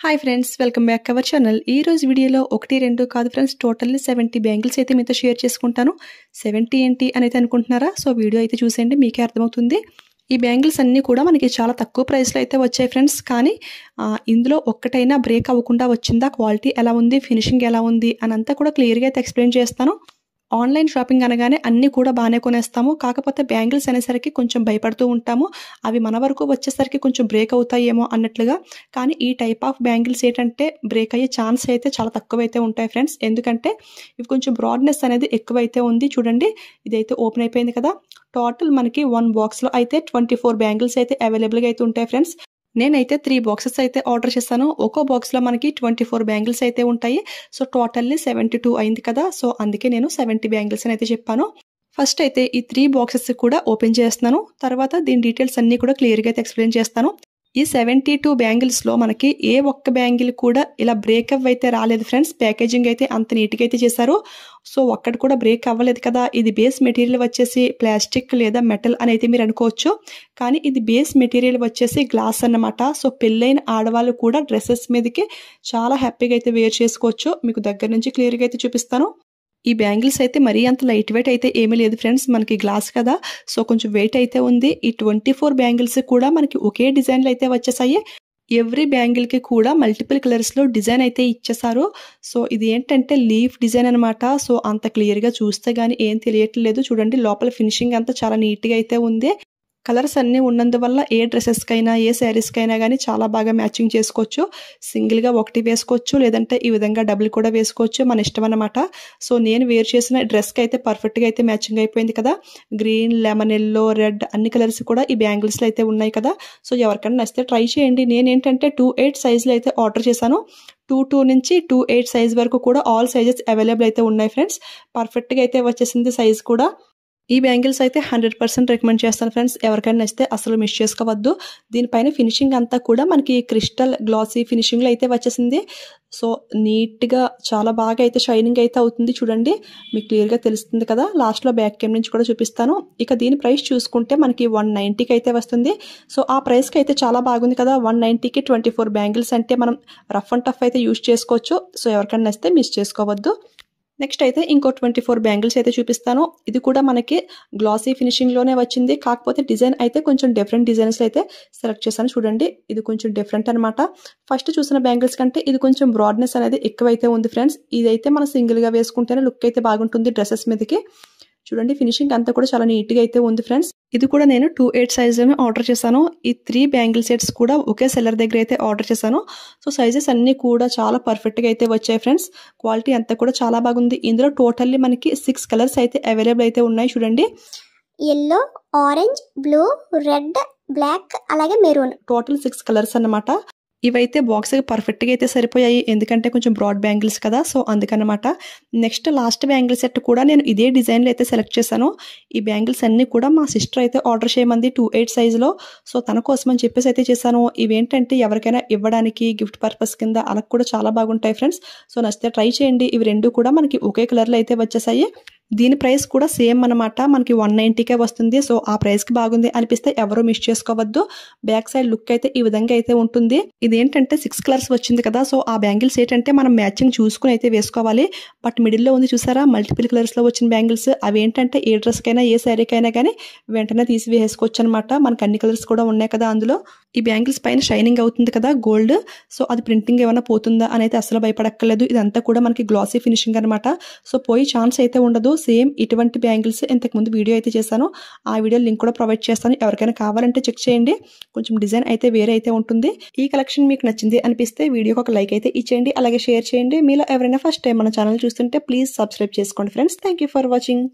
Hi friends, welcome back our channel. ఈ రోజు వీడియోలో 1-2 కాదు ఫ్రెండ్స్, టోటల్లీ 70 బ్యాంగిల్స్ అయితే మీతో షేర్ చేసుకుంటాను. 70 ఏంటి అని అయితే అనుకుంటున్నారా? సో వీడియో అయితే చూసేయండి, మీకే అర్థమవుతుంది. ఈ బ్యాంగిల్స్ అన్నీ కూడా మనకి చాలా తక్కువ ప్రైస్లో అయితే వచ్చాయి ఫ్రెండ్స్. కానీ ఇందులో ఒక్కటైనా బ్రేక్ అవ్వకుండా వచ్చిందా, క్వాలిటీ ఎలా ఉంది, ఫినిషింగ్ ఎలా ఉంది అని అంతా కూడా క్లియర్గా అయితే ఎక్స్ప్లెయిన్ చేస్తాను. ఆన్లైన్ షాపింగ్ అనగానే అన్నీ కూడా బాగానే కొనేస్తాము. కాకపోతే బ్యాంగిల్స్ అనేసరికి కొంచెం భయపడుతూ ఉంటాము. అవి మన వరకు వచ్చేసరికి కొంచెం బ్రేక్ అవుతాయేమో అన్నట్లుగా. కానీ ఈ టైప్ ఆఫ్ బ్యాంగిల్స్ ఏంటంటే బ్రేక్ అయ్యే ఛాన్స్ అయితే చాలా తక్కువైతే ఉంటాయి ఫ్రెండ్స్. ఎందుకంటే ఇవి కొంచెం బ్రాడ్నెస్ అనేది ఎక్కువైతే ఉంది. చూడండి, ఇదైతే ఓపెన్ అయిపోయింది కదా. టోటల్ మనకి 1 బాక్స్లో అయితే 24 బ్యాంగిల్స్ అయితే అవైలబుల్గా అయితే ఉంటాయి ఫ్రెండ్స్. నేనైతే 3 బాక్సెస్ అయితే ఆర్డర్ చేశాను. ఒక్కో బాక్స్లో మనకి 24 బ్యాంగిల్స్ అయితే ఉంటాయి. సో టోటల్లీ 72 అయింది కదా. సో అందుకే నేను 70 బ్యాంగిల్స్ అని అయితే చెప్పాను. ఫస్ట్ అయితే ఈ 3 బాక్సెస్ కూడా ఓపెన్ చేస్తున్నాను. తర్వాత దీని డీటెయిల్స్ అన్నీ కూడా క్లియర్గా అయితే ఎక్స్ప్లెయిన్ చేస్తాను. ఈ 72 బ్యాంగిల్స్లో మనకి ఏ ఒక్క బ్యాంగిల్ కూడా ఇలా బ్రేక్ అయితే రాలేదు ఫ్రెండ్స్. ప్యాకేజింగ్ అయితే అంత నీట్గా అయితే చేశారు. సో ఒక్కటి కూడా బ్రేక్ అవ్వలేదు కదా. ఇది బేస్ మెటీరియల్ వచ్చేసి ప్లాస్టిక్ లేదా మెటల్ అని అయితే మీరు అనుకోవచ్చు. కానీ ఇది బేస్ మెటీరియల్ వచ్చేసి గ్లాస్ అన్నమాట. సో పెళ్ళైన ఆడవాళ్ళు కూడా డ్రెస్సెస్ మీదకి చాలా హ్యాపీగా అయితే వేర్ చేసుకోవచ్చు. మీకు దగ్గర నుంచి క్లియర్గా అయితే చూపిస్తాను. ఈ బ్యాంగిల్స్ అయితే మరీ అంత లైట్ వెయిట్ అయితే ఏమీ లేదు ఫ్రెండ్స్. మనకి గ్లాస్ కదా, సో కొంచెం వెయిట్ అయితే ఉంది. ఈ 24 బ్యాంగిల్స్ కూడా మనకి ఒకే డిజైన్లో అయితే వచ్చేసాయి. ఎవ్రీ బ్యాంగిల్కి కూడా మల్టిపుల్ కలర్స్లో డిజైన్ అయితే ఇచ్చేసారు. సో ఇది ఏంటంటే లీఫ్ డిజైన్ అనమాట. సో అంత క్లియర్గా చూస్తే కానీ ఏం తెలియట్లేదు. చూడండి, లోపల ఫినిషింగ్ అంతా చాలా నీట్గా అయితే ఉంది. కలర్స్ అన్నీ ఉన్నందువల్ల ఏ డ్రెస్సెస్కైనా ఏ శారీస్కైనా కానీ చాలా బాగా మ్యాచింగ్ చేసుకోవచ్చు. సింగిల్గా ఒకటి వేసుకోవచ్చు, లేదంటే ఈ విధంగా డబుల్ కూడా వేసుకోవచ్చు, మన ఇష్టం అన్నమాట. సో నేను వేర్ చేసిన డ్రెస్కి అయితే పర్ఫెక్ట్గా అయితే మ్యాచింగ్ అయిపోయింది కదా. గ్రీన్, లెమన్ ఎల్లో, రెడ్ అన్ని కలర్స్ కూడా ఈ బ్యాంగిల్స్లో అయితే ఉన్నాయి కదా. సో ఎవరికైనా నచ్చితే ట్రై చేయండి. నేనేంటంటే 2-8 సైజులో అయితే ఆర్డర్ చేశాను. 2-2 నుంచి 2-8 సైజ్ వరకు కూడా ఆల్ సైజెస్ అవైలబుల్ అయితే ఉన్నాయి ఫ్రెండ్స్. పర్ఫెక్ట్గా అయితే వచ్చేసింది సైజ్ కూడా. ఈ బ్యాంగిల్స్ అయితే 100% రికమెండ్ చేస్తాను ఫ్రెండ్స్. ఎవరికైనా నచ్చితే అసలు మిస్ చేసుకోవద్దు. దీనిపైన ఫినిషింగ్ అంతా కూడా మనకి క్రిస్టల్ గ్లాసీ ఫినిషింగ్లో అయితే వచ్చేసింది. సో నీట్గా చాలా బాగా అయితే షైనింగ్ అయితే అవుతుంది. చూడండి, మీకు క్లియర్గా తెలుస్తుంది కదా. లాస్ట్లో బ్యాక్ కెమ్ నుంచి కూడా చూపిస్తాను. ఇక దీని ప్రైస్ చూసుకుంటే మనకి 190కి అయితే వస్తుంది. సో ఆ ప్రైస్కి అయితే చాలా బాగుంది కదా. 190కి 24 బ్యాంగిల్స్ అంటే మనం రఫ్ అండ్ టఫ్ అయితే యూజ్ చేసుకోవచ్చు. సో ఎవరికైనా నచ్చితే మిస్ చేసుకోవద్దు. నెక్స్ట్ అయితే ఇంకో 24 బ్యాంగిల్స్ అయితే చూపిస్తాను. ఇది కూడా మనకి గ్లాసీ ఫినిషింగ్లోనే వచ్చింది. కాకపోతే డిజైన్ అయితే కొంచెం డిఫరెంట్ డిజైన్స్ అయితే సెలెక్ట్ చేశాను. చూడండి, ఇది కొంచెం డిఫరెంట్ అనమాట. ఫస్ట్ చూసిన బ్యాంగిల్స్ కంటే ఇది కొంచెం బ్రాడ్నెస్ అనేది ఎక్కువైతే ఉంది ఫ్రెండ్స్. ఇదైతే మనం సింగిల్గా వేసుకుంటేనే లుక్ అయితే బాగుంటుంది డ్రెస్సెస్ మీదకి. చూడండి, ఫినిషింగ్ అంతా కూడా చాలా నీట్గా అయితే ఉంది ఫ్రెండ్స్. ఇది కూడా నేను 2-8 సైజ్లోనే ఆర్డర్ చేశాను. ఈ 3 బ్యాంగిల్ సెట్స్ కూడా ఒకే సెల్లర్ దగ్గర అయితే ఆర్డర్ చేశాను. సో సైజెస్ అన్నీ కూడా చాలా పర్ఫెక్ట్గా అయితే వచ్చాయి ఫ్రెండ్స్. క్వాలిటీ అంతా కూడా చాలా బాగుంది. ఇందులో టోటల్లీ మనకి 6 కలర్స్ అయితే అవైలబుల్ అయితే ఉన్నాయి. చూడండి, yellow, orange, blue, red, black, అలాగే మెరూన్. టోటల్ 6 కలర్స్ అన్నమాట. ఇవైతే బాక్స్కి పర్ఫెక్ట్గా అయితే సరిపోయాయి. ఎందుకంటే కొంచెం బ్రాడ్ బ్యాంగిల్స్ కదా, సో అందుకనమాట. నెక్స్ట్ లాస్ట్ బ్యాంగిల్ సెట్ కూడా నేను ఇదే డిజైన్లో అయితే సెలెక్ట్ చేశాను. ఈ బ్యాంగిల్స్ అన్నీ కూడా మా సిస్టర్ అయితే ఆర్డర్ చేయమంది 2-8 సైజులో. సో తన కోసం అని చెప్పేసి అయితే చేశాను. ఇవేంటంటే ఎవరికైనా ఇవ్వడానికి గిఫ్ట్ పర్పస్ కింద అలా కూడా చాలా బాగుంటాయి ఫ్రెండ్స్. సో నచ్చితే ట్రై చేయండి. ఇవి రెండు కూడా మనకి ఒకే కలర్లో అయితే వచ్చేసాయి. దీని ప్రైస్ కూడా సేమ్ అనమాట, మనకి 190కే వస్తుంది. సో ఆ ప్రైస్కి బాగుంది అనిపిస్తే ఎవరూ మిస్ చేసుకోవద్దు. బ్యాక్ సైడ్ లుక్ అయితే ఈ విధంగా అయితే ఉంటుంది. ఇదేంటంటే 6 కలర్స్ వచ్చింది కదా. సో ఆ బ్యాంగిల్స్ ఏంటంటే మనం మ్యాచింగ్ చూసుకుని అయితే వేసుకోవాలి. బట్ మిడిల్లో ఉంది చూసారా, మల్టిపుల్ కలర్స్లో వచ్చిన బ్యాంగిల్స్. అవి ఏంటంటే ఏ డ్రెస్కైనా ఏ శారీకైనా కానీ వెంటనే తీసి వేసుకోవచ్చు అనమాట. మనకు అన్ని కలర్స్ కూడా ఉన్నాయి కదా అందులో. ఈ బ్యాంగిల్స్ పైన షైనింగ్ అవుతుంది కదా గోల్డ్. సో అది ప్రింటింగ్ ఏమైనా పోతుందా అని అయితే అసలు భయపడక్కర్లేదు. ఇదంతా కూడా మనకి గ్లాసీ ఫినిషింగ్ అనమాట. సో పోయి ఛాన్స్ అయితే ఉండదు. సేమ్ ఇటువంటి బ్యాంగిల్స్ ఇంతకుముందు వీడియో అయితే చేశాను. ఆ వీడియో లింక్ కూడా ప్రొవైడ్ చేస్తాను. ఎవరికైనా కావాలంటే చెక్ చేయండి. కొంచెం డిజైన్ అయితే వేరే అయితే ఉంటుంది. ఈ కలెక్షన్ మీకు నచ్చింది అనిపిస్తే వీడియోకి ఒక లైక్ అయితే ఇచ్చేయండి, అలాగే షేర్ చేయండి. మీలో ఎవరైనా ఫస్ట్ టైం మన ఛానల్ చూస్తుంటే ప్లీజ్ సబ్స్క్రైబ్ చేసుకోండి friends. Thank you for watching.